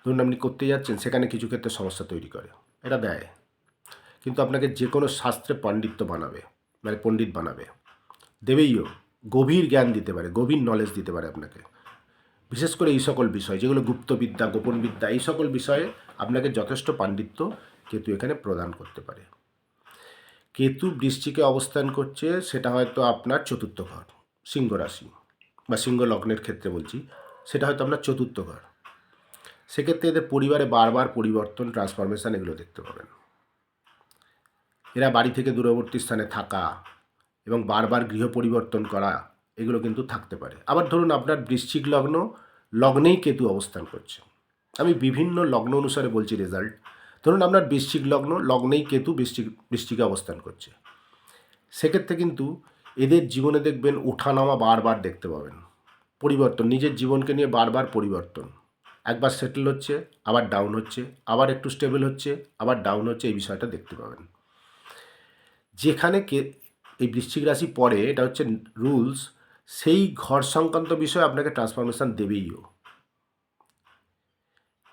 ধরুন আপনি করতে যাচ্ছেন, সেখানে কিছু ক্ষেত্রে সমস্যা তৈরি করে, এটা দেয়। কিন্তু আপনাকে যে কোনো শাস্ত্রে পাণ্ডিত্য বানাবে, মানে পণ্ডিত বানাবে, দেবেইও। গভীর জ্ঞান দিতে পারে, গভীর নলেজ দিতে পারে আপনাকে। বিশেষ করে এই সকল বিষয় যেগুলো গুপ্তবিদ্যা, গোপন বিদ্যা, এই সকল বিষয়ে আপনাকে যথেষ্ট পাণ্ডিত্য কেতু এখানে প্রদান করতে পারে। কেতু বৃশ্চিকে অবস্থান করছে, সেটা হয়তো আপনার চতুর্থ ঘর, সিংহ রাশি বা সিংহ লগ্নের ক্ষেত্রে বলছি, সেটা হয়তো আপনার চতুর্থ ঘর। সেক্ষেত্রে এদের পরিবারে বারবার পরিবর্তন, ট্রান্সফরমেশন, এগুলো দেখতে পাবেন। এরা বাড়ি থেকে দূরবর্তী স্থানে থাকা এবং বারবার গৃহ পরিবর্তন করা, এগুলো কিন্তু থাকতে পারে। আবার ধরুন আপনার বৃশ্চিক লগ্নেই কেতু অবস্থান করছে। আমি বিভিন্ন লগ্ন অনুসারে বলছি রেজাল্ট। ধরুন আপনার বৃশ্চিক লগ্নেই কেতু বৃশ্চিকে অবস্থান করছে, সেক্ষেত্রে কিন্তু এদের জীবনে দেখবেন ওঠানামা বারবার দেখতে পাবেন, পরিবর্তন, নিজের জীবনকে নিয়ে বারবার পরিবর্তন। একবার সেটেল হচ্ছে, আবার ডাউন হচ্ছে, আবার একটু স্টেবল হচ্ছে, আবার ডাউন হচ্ছে, এই বিষয়টা দেখতে পাবেন। যেখানে এই বৃশ্চিক রাশি পড়ে, এটা হচ্ছে রুলস, সেই ঘর সংক্রান্ত বিষয়ে আপনাকে ট্রান্সফরমেশন দেবেইও।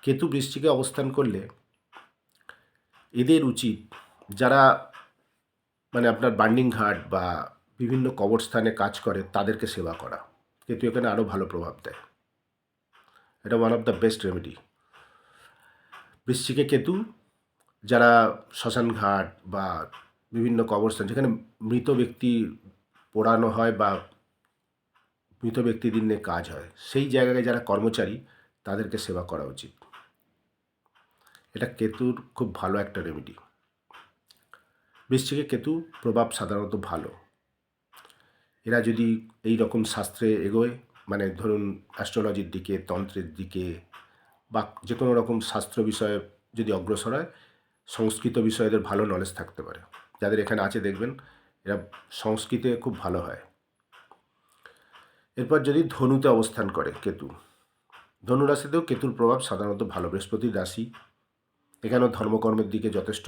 কেতু বৃশ্চিকে অবস্থান করলে এদের উচিত, যারা মানে আপনার বার্নিং ঘাট বা বিভিন্ন কবরস্থানে কাজ করে তাদেরকে সেবা করা, কেতু এখানে আরও ভালো প্রভাব দেয়। এটা one of the best remedy. বৃশ্চিকে কেতু, যারা শ্মশান ঘাট বা বিভিন্ন কবরস্থান যেখানে মৃত ব্যক্তি পোড়ানো হয় বা মৃত ব্যক্তিদের নিয়ে কাজ হয়, সেই জায়গায় যারা কর্মচারী তাদেরকে সেবা করা উচিত। এটা কেতুর খুব ভালো একটা রেমেডি। বৃশ্চিকে কেতু প্রভাব সাধারণত ভালো। এরা যদি এই রকম শাস্ত্রে এগোয়, মানে ধরুন অ্যাস্ট্রোলজির দিকে, তন্ত্রের দিকে বা যে কোনো রকম শাস্ত্র বিষয়ে যদি অগ্রসর হয়, সংস্কৃত বিষয়ে এদের ভালো নলেজ থাকতে পারে। যাদের এখানে আছে দেখবেন এরা সংস্কৃতে খুব ভালো হয়। এরপর যদি ধনুতে অবস্থান করে কেতু, ধনু রাশিতেও কেতুর প্রভাব সাধারণত ভালো। বৃহস্পতির রাশি, এখানেও ধর্মকর্মের দিকে যথেষ্ট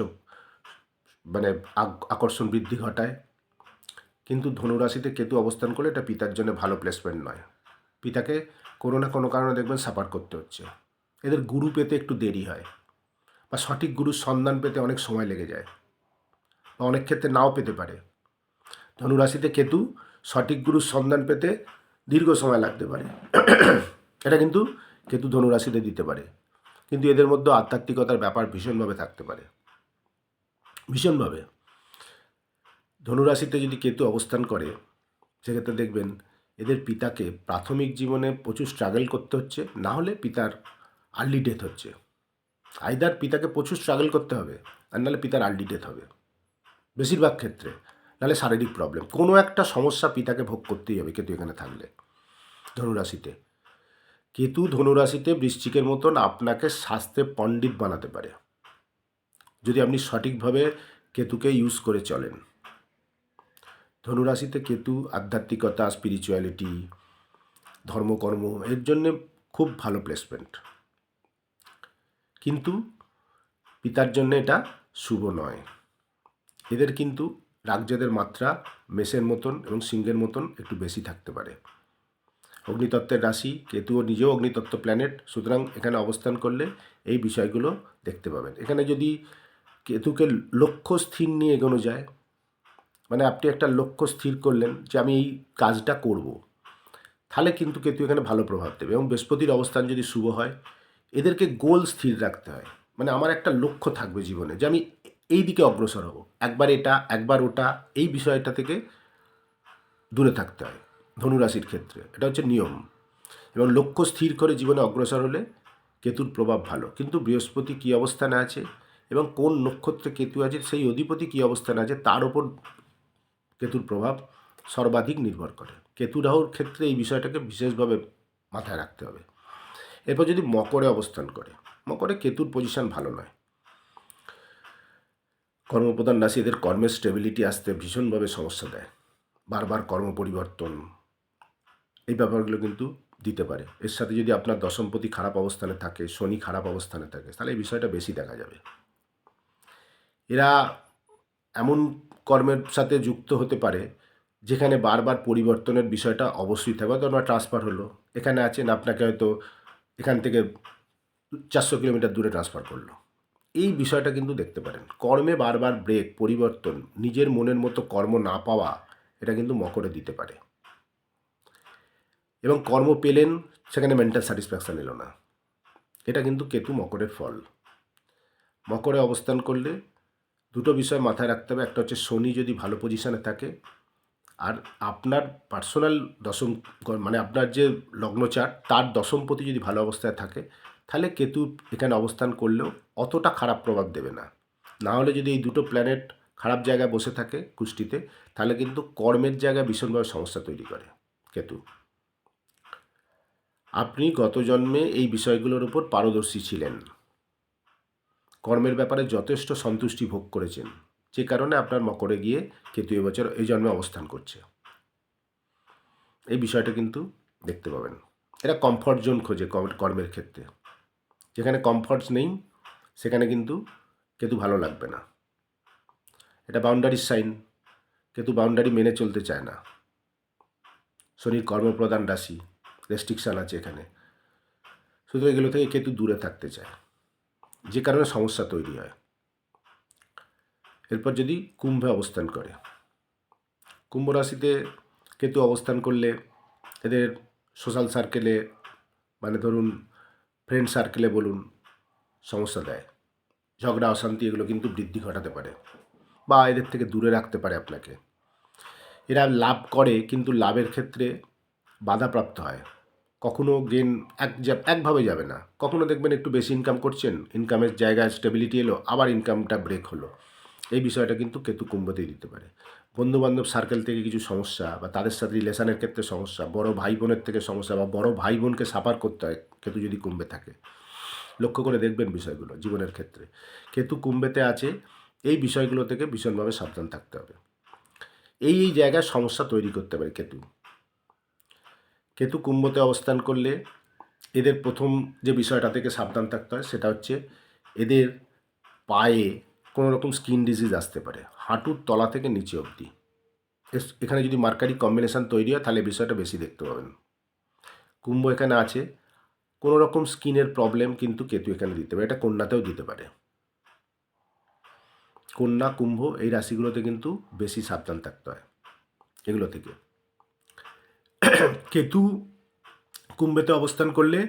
মানে আকর্ষণ বৃদ্ধি ঘটায়। কিন্তু ধনুরাশিতে কেতু অবস্থান করলে এটা পিতার জন্য ভালো প্লেসমেন্ট নয়। পিতাকে কোনো না কোনো কারণে দেখবেন সাফার করতে হচ্ছে। এদের গুরু পেতে একটু দেরি হয় বা সঠিক গুরুর সন্ধান পেতে অনেক সময় লেগে যায় বা অনেক ক্ষেত্রে নাও পেতে পারে। ধনুরাশিতে কেতু, সঠিক গুরুর সন্ধান পেতে দীর্ঘ সময় লাগতে পারে। এটা কিন্তু কেতু ধনুরাশিতে দিতে পারে, কিন্তু এদের মধ্যে আধ্যাত্মিকতার ব্যাপার ভীষণভাবে থাকতে পারে, ভীষণভাবে। ধনুরাশিতে যদি কেতু অবস্থান করে, সেক্ষেত্রে দেখবেন এদের পিতাকে প্রাথমিক জীবনে প্রচুর স্ট্রাগল করতে হচ্ছে, না হলে পিতার আর্লি ডেথ হচ্ছে। আইদার পিতাকে প্রচুর স্ট্রাগল করতে হবে, আর নাহলে পিতার আর্লি ডেথ হবে বেশিরভাগ ক্ষেত্রে, নাহলে শারীরিক প্রবলেম, কোনো একটা সমস্যা পিতাকে ভোগ করতেই হবে কেতু এখানে থাকলে। ধনুরাশিতে কেতু, ধনুরাশিতে বৃশ্চিকের মতন আপনাকে শাস্ত্রে পণ্ডিত বানাতে পারে যদি আপনি সঠিকভাবে কেতুকে ইউজ করে চলেন। ধনুরাশিতে কেতু আধ্যাত্মিকতা, স্পিরিচুয়ালিটি, ধর্মকর্ম এর জন্যে খুব ভালো প্লেসমেন্ট, কিন্তু পিতার জন্য এটা শুভ নয়। এদের কিন্তু রাগজেদের মাত্রা মেষের মতন এবং সিংহের মতন একটু বেশি থাকতে পারে। অগ্নিতত্ত্বের রাশি, কেতুও নিজেও অগ্নিতত্ত্ব প্ল্যানেট, সুতরাং এখানে অবস্থান করলে এই বিষয়গুলো দেখতে পাবেন। এখানে যদি কেতুকে লক্ষ্য স্থির নিয়ে এগোনো যায়, মানে আপনি একটা লক্ষ্য স্থির করলেন যে আমি এই কাজটা করব, তাহলে কিন্তু কেতু এখানে ভালো প্রভাব দেবে। এবং বৃহস্পতির অবস্থান যদি শুভ হয়, এদেরকে গোল স্থির রাখতে হয়, মানে আমার একটা লক্ষ্য থাকবে জীবনে যে আমি এই দিকে অগ্রসর হব, একবার এটা একবার ওটা, এই বিষয়টা থেকে দূরে থাকতে হয় ধনুরাশির ক্ষেত্রে। এটা হচ্ছে নিয়ম। এবং লক্ষ্য স্থির করে জীবনে অগ্রসর হলে কেতুর প্রভাব ভালো। কিন্তু বৃহস্পতি কী অবস্থানে আছে এবং কোন নক্ষত্রে কেতু আছে, সেই অধিপতি কী অবস্থানে আছে, তার ওপর কেতুর প্রভাব সর্বাধিক নির্ভর করে। কেতু রাহুর ক্ষেত্রে এই বিষয়টাকে বিশেষভাবে মাথায় রাখতে হবে। এরপর যদি মকরে অবস্থান করে, মকরে কেতুর পজিশন ভালো নয়। কর্মপ্রধান রাশি, এদের কর্মের স্টেবিলিটি আসতে ভীষণভাবে সমস্যা দেয়, বারবার কর্ম পরিবর্তন, এই ব্যাপারগুলো কিন্তু দিতে পারে। এর সাথে যদি আপনার দশমপতি খারাপ অবস্থানে থাকে, শনি খারাপ অবস্থানে থাকে, তাহলে এই বিষয়টা বেশি দেখা যাবে। এরা এমন কর্মের সাথে যুক্ত হতে পারে যেখানে বারবার পরিবর্তনের বিষয়টা অবশ্যই থাকবে। হয়তো আমরা ট্রান্সফার হলো, এখানে আছেন, আপনাকে হয়তো এখান থেকে 400 কিলোমিটার দূরে ট্রান্সফার করলো, এই বিষয়টা কিন্তু দেখতে পারেন। কর্মে বারবার ব্রেক, পরিবর্তন, নিজের মনের মতো কর্ম না পাওয়া, এটা কিন্তু মকরে দিতে পারে। এবং কর্ম পেলেন, সেখানে মেন্টাল স্যাটিসফ্যাকশান এলো না, এটা কিন্তু কেতু মকরের ফল। মকরে অবস্থান করলে দুটো বিষয় মাথায় রাখতে হবে। একটা হচ্ছে শনি যদি ভালো পজিশানে থাকে, আর আপনার পার্সোনাল দশম, মানে আপনার যে লগ্নচার তার দশমপতি যদি ভালো অবস্থায় থাকে, তাহলে কেতু এখানে অবস্থান করলেও অতটা খারাপ প্রভাব দেবে না। না হলে যদি এই দুটো প্ল্যানেট খারাপ জায়গায় বসে থাকে কুষ্টিতে, তাহলে কিন্তু কর্মের জায়গায় ভীষণভাবে সমস্যা তৈরি করে কেতু। আপনি গত জন্মে এই বিষয়গুলোর উপর পারদর্শী ছিলেন, কর্মের ব্যাপারে যথেষ্ট সন্তুষ্টি ভোগ করেছেন, যে কারণে আপনার মকরে গিয়ে কেতু এবছর এই জন্মে অবস্থান করছে। এই বিষয়টা কিন্তু দেখতে পাবেন। এরা কমফর্ট জোন খোঁজে কর্মের ক্ষেত্রে, যেখানে কমফর্টস নেই সেখানে কিন্তু কেতু ভালো লাগবে না। এটা বাউন্ডারির সাইন, কেতু বাউন্ডারি মেনে চলতে চায় না। শনির কর্মপ্রধান রাশি, রেস্ট্রিকশান আছে এখানে, শুধু এগুলো থেকে কেতু দূরে থাকতে চায়, যে কারণে সমস্যা তৈরি হয়। এরপর যদি কুম্ভে অবস্থান করে, কুম্ভ রাশিতে কেতু অবস্থান করলে এদের সোশ্যাল সার্কেলে, মানে ধরুন ফ্রেন্ড সার্কেলে বলুন, সমস্যা দেয়। ঝগড়া অশান্তি এগুলো কিন্তু বৃদ্ধি ঘটাতে পারে বা এদের থেকে দূরে রাখতে পারে আপনাকে। এরা লাভ করে কিন্তু লাভের ক্ষেত্রে বাধাপ্রাপ্ত হয়। কখনো গেন একভাবে যাবে না। কখনো দেখবেন একটু বেশি ইনকাম করছেন, ইনকামের জায়গায় স্টেবিলিটি এলো, আবার ইনকামটা ব্রেক হলো। এই বিষয়টা কিন্তু কেতু কুম্ভতেই দিতে পারে। বন্ধুবান্ধব সার্কেল থেকে কিছু সমস্যা বা তাদের সাথে রিলেশনের ক্ষেত্রে সমস্যা, বড় ভাই বোনের থেকে সমস্যা বা বড় ভাই বোনকে সাফার করতে হয় কেতু যদি কুম্ভে থাকে। লক্ষ্য করে দেখবেন বিষয়গুলো জীবনের ক্ষেত্রে। কেতু কুম্ভেতে আছে, এই বিষয়গুলো থেকে ভীষণভাবে সাবধান থাকতে হবে। এই জায়গায় সমস্যা তৈরি করতে পারে কেতু। কেতু কুম্ভতে অবস্থান করলে এদের প্রথম যে বিষয়টা থেকে সাবধান থাকতে হয় সেটা হচ্ছে এদের পায়ে কোনো রকম স্কিন ডিজিজ আসতে পারে, হাঁটুর তলা থেকে নিচে অবধি। এখানে যদি মার্কারি কম্বিনেশান তৈরি হয় তাহলে বিষয়টা বেশি দেখতে পাবেন। কুম্ভ এখানে আছে, কোনো রকম স্কিনের প্রবলেম কিন্তু কেতু এখানে দিতে পারে। এটা কন্যাতেও দিতে পারে। কন্যা কুম্ভ এই রাশিগুলোতে কিন্তু বেশি সাবধান থাকতে হয় এগুলো থেকে। কেতু কুম্ভেতে অবস্থান করলে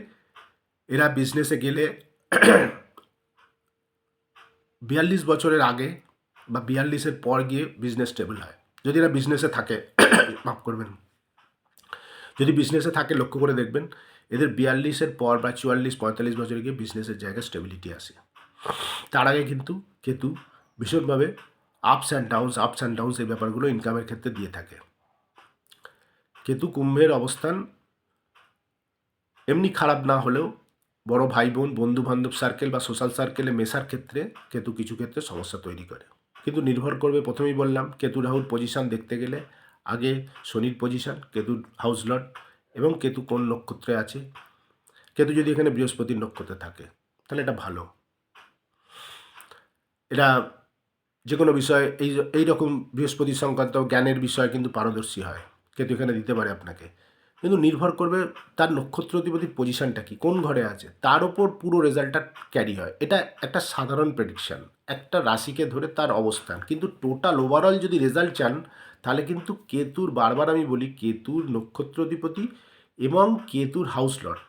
এরা বিজনেসে গেলে 42 বছরের আগে বা 42-এর পর গিয়ে বিজনেস স্টেবল হয়। যদি এরা বিজনেসে থাকে, মাফ করবেন, যদি বিজনেসে থাকে লক্ষ্য করে দেখবেন এদের 42-এর পর বা 44-45 বছরে গিয়ে বিজনেসের জায়গায় স্টেবিলিটি আসে। তার আগে কিন্তু কেতু ভীষণভাবে আপস অ্যান্ড ডাউনস এই ব্যাপারগুলো ইনকামের ক্ষেত্রে দিয়ে থাকে। কেতু কুম্ভের অবস্থান এমনি খারাপ না হলেও বড় ভাই বোন, বন্ধু বান্ধব সার্কেল বা সোশ্যাল সার্কেলে মেশার ক্ষেত্রে কেতু কিছু ক্ষেত্রে সমস্যা তৈরি করে। কিন্তু নির্ভর করবে, প্রথমেই বললাম কেতু রাহুর পজিশান দেখতে গেলে আগে শনির পজিশান, কেতুর হাউস লর্ড এবং কেতু কোন নক্ষত্রে আছে। কেতু যদি এখানে বৃহস্পতির নক্ষত্রে থাকে তাহলে এটা ভালো। এটা যে কোনো বিষয় এই রকম বৃহস্পতি সংক্রান্ত জ্ঞানের বিষয় কিন্তু পারদর্শী হয়, কেতু এখানে দিতে পারে আপনাকে। কিন্তু নির্ভর করবে তার নক্ষত্র অধিপতির পজিশানটা কি, কোন ঘরে আছে, তার ওপর পুরো রেজাল্টটা ক্যারি হয়। এটা একটা সাধারণ প্রেডিকশান, একটা রাশিকে ধরে তার অবস্থান। কিন্তু টোটাল ওভারঅল যদি রেজাল্ট চান তাহলে কিন্তু কেতুর, বারবার আমি বলি, কেতুর নক্ষত্র অধিপতি এবং কেতুর হাউস লর্ড,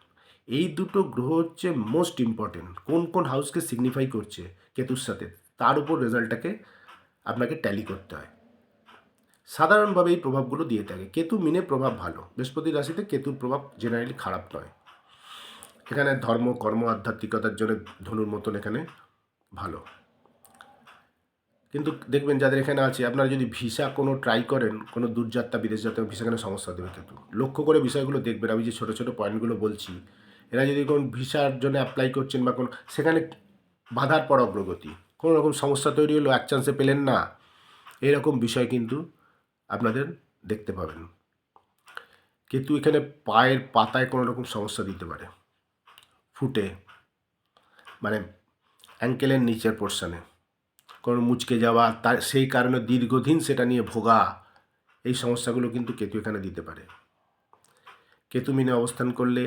এই দুটো গ্রহ হচ্ছে মোস্ট ইম্পর্টেন্ট। কোন কোন হাউসকে সিগনিফাই করছে কেতুর সাথে, তার উপর রেজাল্টটাকে আপনাকে ট্যালি করতে হয়। সাধারণভাবে এই প্রভাবগুলো দিয়ে থাকে। কেতু মিনে প্রভাব ভালো, বৃহস্পতি রাশিতে কেতুর প্রভাব জেনারেলি খারাপ নয়। এখানে ধর্ম, কর্ম, আধ্যাত্মিকতার জন্য ধনুর মতন এখানে ভালো। কিন্তু দেখবেন যাদের এখানে আছে, আপনারা যদি ভিসা কোনো ট্রাই করেন, কোনো দূরযাত্রা, বিদেশ যাত্রা, ভিসা এখানে সমস্যা দেবে কেতু। লক্ষ্য করে বিষয়গুলো দেখবেন। আমি যে ছোটো ছোটো পয়েন্টগুলো বলছি, এরা যদি কোন ভিসার জন্য অ্যাপ্লাই করছেন বা কোনো, সেখানে বাধার পর অগ্রগতি, কোনো রকম সমস্যা তৈরি হলো, এক চান্সে পেলেন না, এরকম বিষয় কিন্তু আপনাদের দেখতে পাবেন। কেতু এখানে পায়ের পাতায় কোনো রকম সমস্যা দিতে পারে, ফুটে, মানে অ্যাঙ্কেলের নিচের পোর্শনে কোনো মুচকে যাওয়া, তার সেই কারণে দীর্ঘদিন সেটা নিয়ে ভোগা, এই সমস্যাগুলো কিন্তু কেতু এখানে দিতে পারে। কেতু মিনে অবস্থান করলে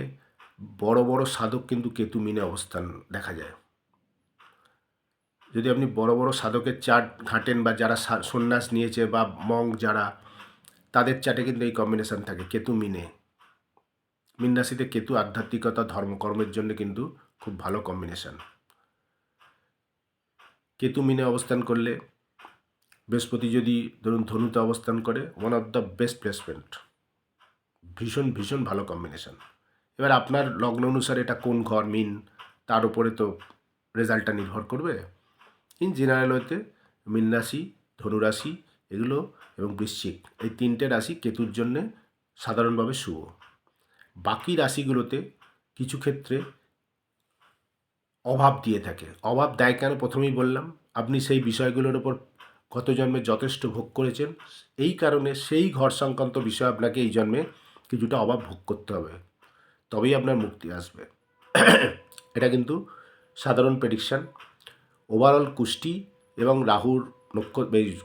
বড় বড় সাধক কিন্তু কেতু মিনে অবস্থান দেখা যায়। যদি আপনি বড় বড় সাধকের চার্ট ঘাঁটেন বা যারা সন্ন্যাস নিয়েছে বা মঙ্ক যারা, তাদের চার্টে কিন্তু এই কম্বিনেশান থাকে কেতু মিনে। মীন রাশিতে কেতু আধ্যাত্মিকতা, ধর্মকর্মের জন্য কিন্তু খুব ভালো কম্বিনেশান। কেতু মিনে অবস্থান করলে, বৃহস্পতি যদি ধরুন ধনুতে অবস্থান করে, one of the best placement, ভীষণ ভীষণ ভালো কম্বিনেশান। এবার আপনার লগ্ন অনুসারে এটা কোন ঘর মিন, তার উপরে তো রেজাল্টটা নির্ভর করবে। ইন জেনারেল হতে মীন রাশি, ধনুরাশি এগুলো এবং বৃশ্চিক, এই তিনটে রাশি কেতুর জন্যে সাধারণভাবে শুভ। বাকি রাশিগুলোতে কিছু ক্ষেত্রে অভাব দিয়ে থাকে। অভাব দেয় কেন, প্রথমেই বললাম, আপনি সেই বিষয়গুলোর ওপর গত জন্মে যথেষ্ট ভোগ করেছেন, এই কারণে সেই ঘর সংক্রান্ত বিষয় আপনাকে এই জন্মে কিছুটা অভাব ভোগ করতে হবে, তবেই আপনার মুক্তি আসবে। এটা কিন্তু সাধারণ প্রেডিকশান। ওভারঅল কুষ্টি এবং রাহুর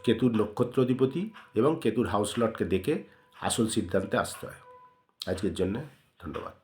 কেতুর নক্ষত্র অধিপতি এবং কেতুর হাউস লর্ডকে দেখে আসল সিদ্ধান্তে আসতে হয়। আজকের জন্য ধন্যবাদ।